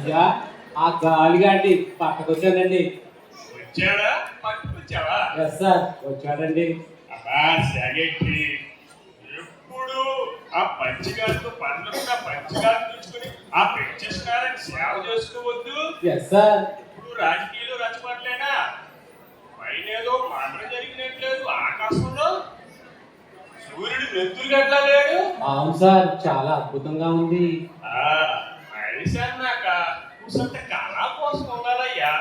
అయ్యా ఆ గాలిగాండి పక్కకొచ్చానండి. వచ్చాడా పట్టుకొచ్చావా? ఎస్ సార్ వచ్చాడండి. అబ్బా సెక్రటరీ, ఎప్పుడు ఆ పంచగారితో పనులున్న పంచగారు చూసుకుని ఆ పెన్షన్కారని సేవ చేసుకోవద్దు. Yes sir. ఇప్పుడు రాజకీయాలు రచ్చపడలేనా? పైన ఏదో మండలం జరిగినట్లేదు, ఆకాశంలో సూర్యుడు నెత్తురు గట్లా లేడు. అవును సార్, చాలా అద్భుతంగా ఉంది. మనిషి అన్నాక కూసంత కళ కోసం ఉండాలయ్యా.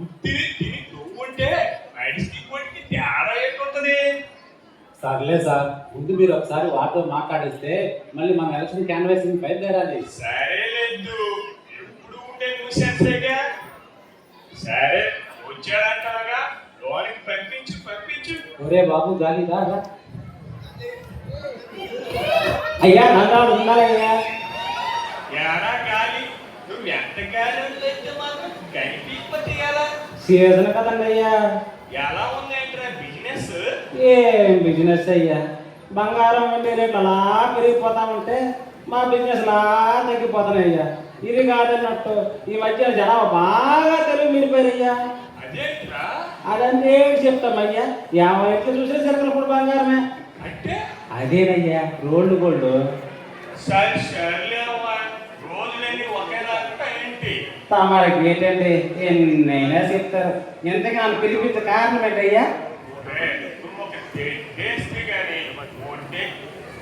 ఉత్తిని తిని నువ్వుంటే మనిషికి కొట్టి తేడా ఏంటుంటది? సర్లే సార్, ముందు మీరు ఒకసారి వాటితో మాట్లాడిస్తే మళ్ళీ మన ఎలక్షన్ క్యాన్వాసింగ్ బయలుదేరాలి. సరేలేదు, ఎప్పుడు ఉండే న్యూసెన్సేగా. సరే వచ్చాడంటాగా, లోనికి పంపించు పంపించు. ఒరే బాబు గాలి రా. అయ్యా నల్లాడు ఉండాలయ్యా. ఎరా గాలి, నువ్వు ఎంత గాలి వదిలేస్తే మాత్రం కనిపించకపోతే ఎలా? సీజన్ కదండి అయ్యా. ఎలా ఉందంటే బిజినెస్? ఏం బిజినెస్ అయ్యా, బంగారం వెండి రేట్లు అలా పెరిగిపోతా ఉంటే మా బిజినెస్ లా తగ్గిపోతున్నాయి అయ్యా. ఇది కాదన్నట్టు ఈ మధ్య జనాభా బాగా తెలుగు మిడిపోయారయ్యా. అదేంట్రా? అదంతే చెప్తామయ్యా, యాభై ఎట్లు చూసినా సరుకులు ఇప్పుడు బంగారమే అంటే అదేనయ్యా రోల్డ్ గోల్డ్. సర్లేవా, రోజులన్నీ ఒకేలాగా ఏంటి? తమరికి ఏంటండి ఎన్నైనా చెప్తారు. ఎంతగా నన్ను పిలిపించే కారణం ఏంటయ్యా?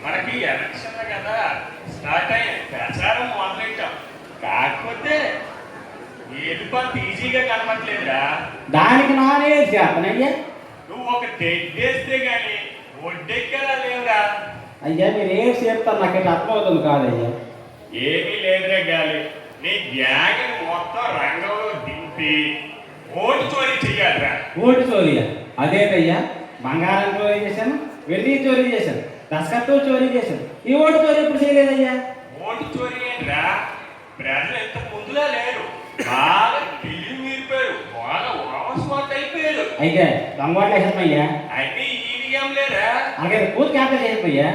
మనకి ఎలక్షన్ కదా స్టార్ట్ అయ్యి ప్రచారం మొదలెట్టాం. కాకపోతే ఏడుపంత ఈజీగా కనపట్లేదురా. దానికి నానే చేతనయ్యా. నువ్వు ఒక తెడ్డేస్తే గాని ఒడ్డెక్కలా లేవురా. అయ్యా మీరు ఏం చెప్తారు నాకైతే అర్థమవుతుంది కాదయ్యా. ఏమీ లేదురా గాలి, నీ గ్యాంగ్ మొత్తం రంగంలో దింపి ఓటు చోరీ చెయ్యాలిరా. ఓటు చోరీయా? అదేటయ్యా, బంగారం చోరీ చేశాను, వెండి చోరీ చేశాను, దస్కత్తులు చోరీ చేశాను, ఈ ఓటు చోరీ ఎప్పుడు చేయలేదయ్యా. ఓటు చోరీ ఏంట్రా? ప్రజలు ఎంత ముందులా లేరు, బాగా తెలివి మీరిపోయారు, బాగా వామస్వాట్ అయిపోయారు. అయితే దొంగోట్లు వేసేమయ్యా. అయితే ఈవీఎం లేరా? అలాగే పూర్తి క్యాన్సల్ చేసిపోయా.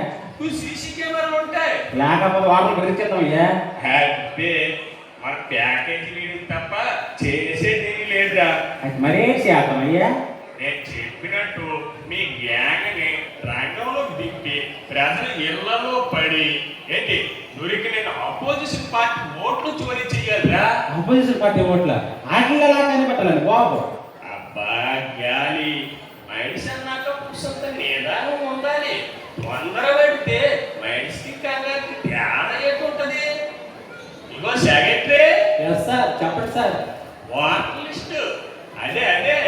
సీసీ కెమెరాలు ఉంటాయి, లేకపోతే వాటర్ గురించేద్దామయ్యా. హ్యాపీ మన ప్యాకేజీ లీడింగ్ తప్ప చేసేది లేదురా. మరేం చేద్దామయ్యా? నేను చెప్పినట్టు మీ గ్యాంగ్ని రంగంలో దింపి ప్రజల ఇళ్లలో పడి ఏంటి దొరికిన అపోజిషన్ పార్టీ ఓట్లు చోరీ చెయ్యాలిరా. అపోజిషన్ పార్టీ ఓట్ల ఆటలు ఎలా కనిపెట్టాలండి బాబు? అబ్బా గాలి, మనిషి అన్నాక పుసంత నిదానం ఉండాలి. తొందర పెడితే మనిషికి కంగారికి తేడా ఏంటుంటది? ఇగో సెక్రటరీ. ఎస్ సార్, చెప్పండి సార్. వాటర్ లిస్ట్ అదే అదే.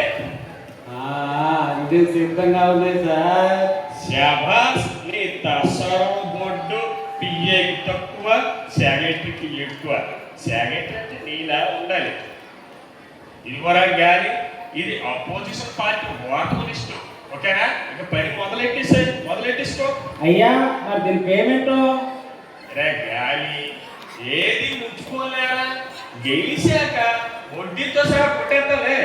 ఇది సిద్ధంగా ఉన్నాయి సార్. శభాస్, నీ దసరం బొడ్డు పిఏకి తక్కువ, సెక్రటరీకి ఎక్కువ. సెక్రటరీ అంటే నీలా ఉండాలి. ఇదివరా గాలి, ఇది అపోజిషన్ పార్టీ ఓటర్ లిస్టు. ఓకేనా? ఇక పని మొదలెట్టిసుకో. అయ్యా మరి దీని పేమెంట్? రే గాలి, ఏది ముంచుకోలేరా? గెలిచాక వడ్డీతో సహా పుట్టేద్దాలే.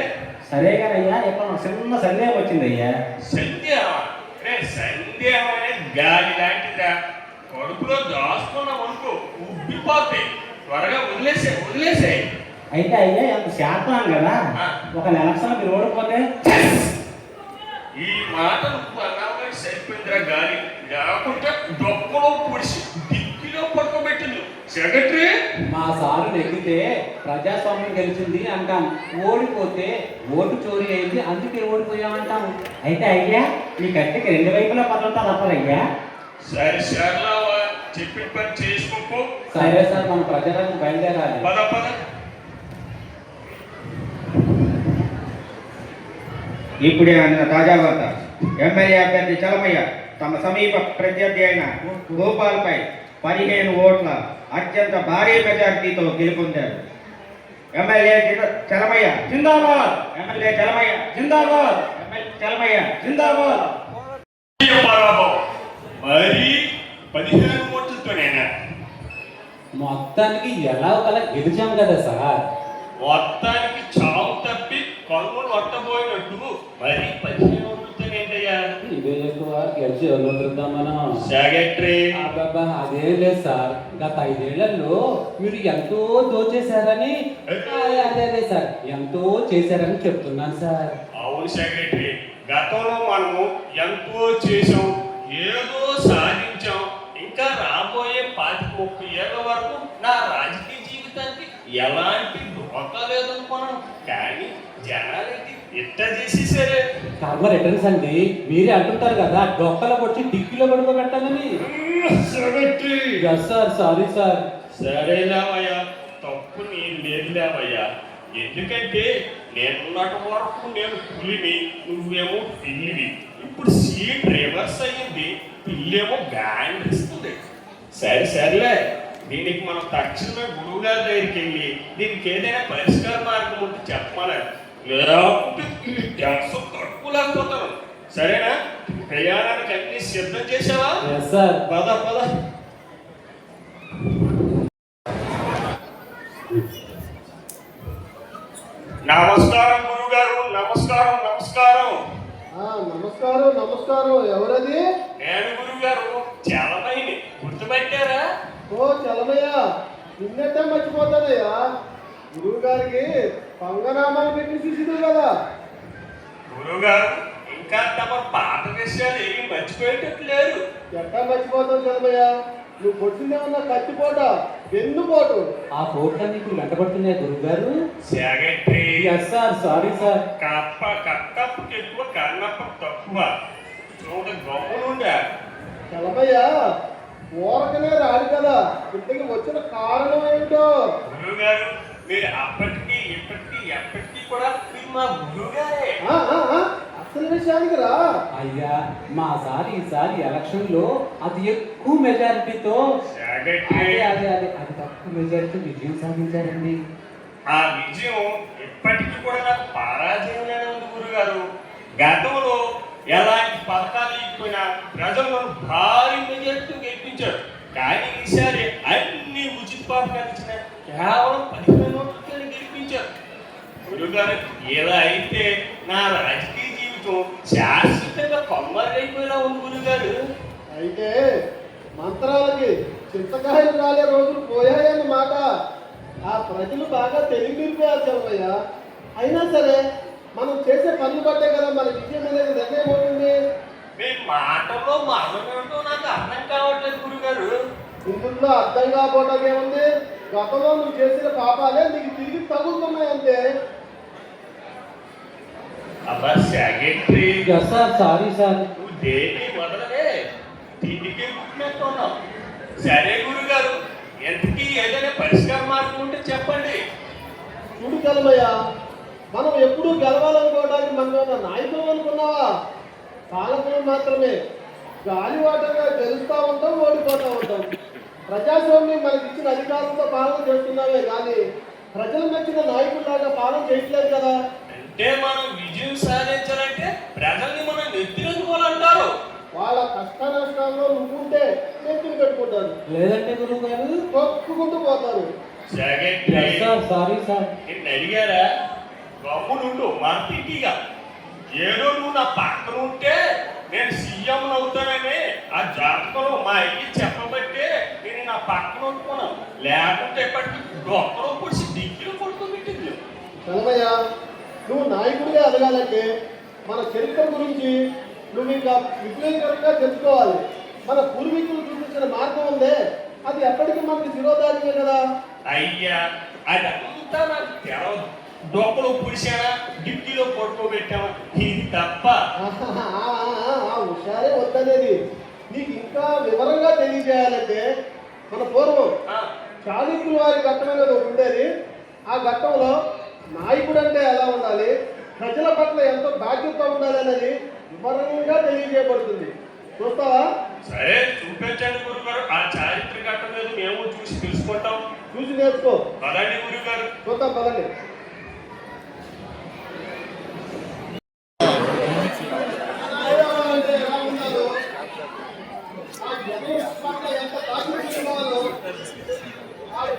సరే గానయ్యా, ఇక్కడ చిన్న సందేహం వచ్చిందయ్యా. సందేహం? రే సందేహం అనేది గాలి లాంటిదా, కడుపులో దాచుకున్న వరకు ఉబ్బిపోతాయి. త్వరగా వదిలేసే. అయితే అయ్యా ఎంత శాతం కదా, ఒక ఎలక్షన్ మీరు ఓడిపోతే ఈ మాట నువ్వు అన్నావు సరిపోయిందిరా గాలి. లేకుంటే డొక్కలో పొడిచి దిక్కులో పడుకోబెట్టింది. సెక్రటరీ, మా సారు నెగ్గితే ప్రజాస్వామ్యం గెలిచింది అంటాం, ఓడిపోతే ఓటు చోరీ అయింది అందుకే ఓడిపోయామంటాము. అయితే అయ్యా మీ కట్టికి రెండు వైపులా పదవుతా తప్పదయ్యా. సరేలావా, చెప్పిన పని చేసుకోపో. సరే సార్, మన ప్రజలకు బయలుదేరాలి. పద. ఇప్పుడే అందిన తాజా వార్త. ఎమ్మెల్యే అభ్యర్థి చలమయ్య తమ సమీప ప్రత్యర్థి అయిన గోపాల్పై 15 ఓట్ల అత్యంత భారీ మెజార్టీతో గెలుపొందారు. ఎమ్మెల్యే చలమయ్య జిందాబాద్. ఎమ్మెల్యే చలమయ్య జిందాబాద్. ఎమ్మెల్యే చలమయ్య జిందాబాద్. మరి 15 ఓట్లతోనేనా? మొత్తానికి ఎలా ఒకలా గెలిచాం కదా సార్. మొత్తానికి చావు తప్పి కన్నులు వట్టబోయినట్టు మరి 15 ఓట్లతోనేంటయ్యా? ఎక్కువ గెలిచి వదులుద్దాం మనం. సెక్రటరీ అబ్బబ్బా, అదేం లేదు సార్. గత 5 ఏళ్లలో మీరు ఎంతో దోచేశారని అదే సార్, ఎంతో చేశారని చెప్తున్నాను సార్. అవును సెక్రటరీ, గతంలో మనము ఎంతో చేసాం, ఏదో సాధించాం. ఇంకా రాబోయే 25-30 ఏళ్ల వరకు నా రాజకీయ జీవితానికి ఎలాంటి ధోకా లేదనుకున్నాను. కానీ జనాలకి ఇట్ట చేసేసారే. కర్మ రిటర్న్స్ అండి, మీరే అంటుంటారు కదా డొక్కలో వచ్చి డిక్కీలో పడుకోబెట్టాలని. Secretary sir sorry sir. సరేలేవయ్యా, తప్పు నేను లేదులేవయ్యా. ఎందుకంటే నేనున్నటి వరకు నేను పులిని, నువ్వేమో పిల్లివి. ఇప్పుడు సీట్ రివర్స్ అయ్యింది, పిల్లేమో బ్యాండ్ ఇస్తుంది. సరేలే, దీనికి మనం తక్షణమే గురువు గారి దగ్గరికి వెళ్ళి దీనికి ఏదైనా పరిష్కార మార్గం ఉంటే చెప్పమని, లేకపోతే టెన్షన్ తట్టుకోలేకపోతాను. సరేనా? ప్రయాణానికి అన్ని సిద్ధం చేసావా? సార్. పద. నమస్కారం గురుగారు, నమస్కారం. నమస్కారం. ఎవరది? నేను గురుగారు చలమయ్యని, గుర్తుపెట్టారా? ఓ చలమయ్య, నిన్నట్టే మర్చిపోతానయ్యా. గురువు గారికి పంగనామాలు పెట్టి చూసిదు కదా. గురుగారు ఇంకా తమ పాత విషయాలు ఏమి మర్చిపోయేటట్టు లేరు. ఎట్టా మర్చిపోతావు చలమయ్య? నువ్వు కొట్టిందేమన్నా కత్తిపోట, వెన్నుపోటు. ఆ పోట్ల మీకు వెంటబడుతున్నాయి గురువు గారు. Secretary sir sorry sir. కట్టప్పుకి ఎక్కువ, కన్నప్ప తక్కువ. చూడ గొప్పనుండా చలమయ్య ఊరకనే రాడు కదా, ఇంతకి వచ్చిన కారణం ఏమిటో? గురుగారు మీరు అప్పటికి ఇప్పటికి ఎప్పటికీ కూడా మీరు మా గురుగారే. అసలు విషయానికి రా. అయ్యా, మా సార్ ఈసారి ఎలక్షన్ లో అతి ఎక్కువ మెజారిటీతో అది తక్కువ మెజారిటీ విజయం సాధించారండి. ఆ విజయం ఇప్పటికీ కూడా నాకు పరాజయంగానే ఉంది గురుగారు. గతంలో ఎలాంటి పథకాలు ఇచ్చిపోయినా ప్రజలను భారీ మెజారిటీ గెలిపించారు. కానీ ఈసారి అన్ని ఉచిత పథకాలు ఇచ్చిన కేవలం 15 ఓట్లకే గెలిపించారు. గురుగారు ఇలా అయితే నా రాజకీయ జీవితం శాశ్వతంగా కొమ్మరైపోయేలా ఉంది గురుగారు. అయితే మంత్రాలకి చింతకాయలు రాలే రోజులు పోయాయన్నమాట. ఆ ప్రజలు బాగా తెలివిపోయారు చలమయ్య. అయినా సరే మనం చేసే పనులు బట్టే కదా మన విజయం అనేది నిర్ణయం అవుతుంది. మీ మాటల్లో మరణమేమిటో నాకు అర్థం కావట్లేదు గురుగారు. ఇందులో అర్థం కాకపోవడం ఏముంది? గతంలో నువ్వు చేసిన పాపాలే నీకు తిరిగి తగులుతున్నాయి అంతే. అబ్బా సెక్రటరీ, సార్ సారీ సార్. నువ్వు దేని మొదలనే తిండికే గుర్తున్నట్టున్నావు. సరే గురుగారు, ఎంతకీ ఏదైనా పరిష్కార మార్గం ఉంటే చెప్పండి. చూడు చలమయ్య, మనం ఎప్పుడూ గెలవాలనుకోవడానికి మనం నాయకులు అనుకున్నావా? పాలకులు మాత్రమే. గాలివాటంగా గెలుస్తూ ఉంటాం, ఓడిపోతూ ఉంటాం. ప్రజాస్వామ్యం మనకి ఇచ్చిన అధికారంతో పాలన చేస్తున్నామే కానీ ప్రజలు నచ్చిన నాయకుల్లాగా పాలన చేయట్లేదు కదా. అంటే మనం విజయం సాధించాలంటే ప్రజల్ని మనం నెత్తినెత్తుకోవాలంటారు. వాళ్ళ కష్ట నష్టాల్లో నువ్వుంటే నెత్తిని పెట్టుకుంటారు, లేదంటే గురువు గారు తొక్కుకుంటూ పోతారు. Secretary sorry sir. నిన్ను అడిగారా? గమ్మునుండు మార్పిటిగా. ఏదో నువ్వు నా పక్కన ఉంటే నేను సీఎం అవుతానని ఆ జాతకంలో మా అయ్యి చెప్పబట్టే నేను నా పక్కన ఉంటున్నాను. లేకుంటే ఇప్పటికి డొక్కలో పొడిచి డిగ్రీలు కొట్టుకోబెట్టింది. చలమయ్య, నువ్వు నాయకుడిగా ఎదగాలంటే మన చరిత్ర గురించి నువ్వు ఇంకా విశ్లేషణగా తెలుసుకోవాలి. మన పూర్వీకులు చూపించిన మార్గం ఉందే, అది ఎప్పటికీ మనకి శిరోధార్యమే కదా. అయ్యా అదంతా నాకు తెలవదు. డొక్కలో పుడిచానా, డిగ్రీలో పడుకోబెట్టామా, ఇది తప్ప. హుషారే వద్దనేది. నీకు ఇంకా వివరంగా తెలియజేయాలంటే మన పూర్వం చాళుక్యుల వారి ఘట్టం అనేది ఒకటి ఉండేది. ఆ ఘట్టంలో నాయకుడు అంటే ఎలా ఉండాలి, ప్రజల పట్ల ఎంతో బాధ్యత ఉండాలి అనేది వివరంగా తెలియజేయబడుతుంది. చూస్తావా? సరే చూపించండి గురుగారు. ఆ చారిత్రక ఘట్టం మీద మేము చూసి తెలుసుకుంటాం. చూసి నేర్చుకో. పదండి గురుగారు. చూద్దాం పదండి.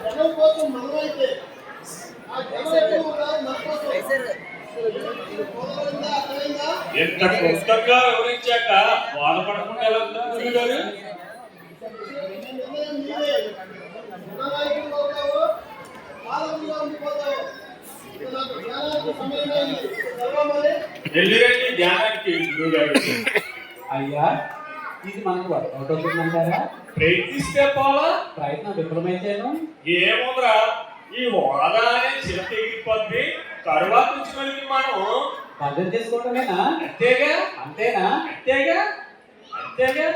జనం కోసం మనమైతే ఆ జనం ఎప్పుడు కూడా మన కోసం కుదరదా? అర్థమైందా? ఎంత క్లుప్తంగా వివరించాక బాధపడకుండా ఎలా ఉందా గురుగారు? నిర్ణయం నీదే. గుణనాయకుడిగా ఉంటావు, పాలకుడిగా ఉండిపోతావు. ఇక నాకు జ్ఞానానికి సమయమైంది. సెలవు మరి. వెళ్ళిరండి ధ్యానానికి గురుగారు. అయ్యా ఇది మనకు వర్కౌట్ అవుతుందంటారా? ప్రయత్నిస్తే పోలా ప్రయత్నం విఫలమైతేను ఏముందిరా, ఈ హోదా అనే చిలక ఎగిరిపోద్ది. తరువాత నుంచి మళ్ళీ మనం అర్థం చేసుకోవడమేనా? అంతేగా అంతేనా? అంతేగా అంతేగా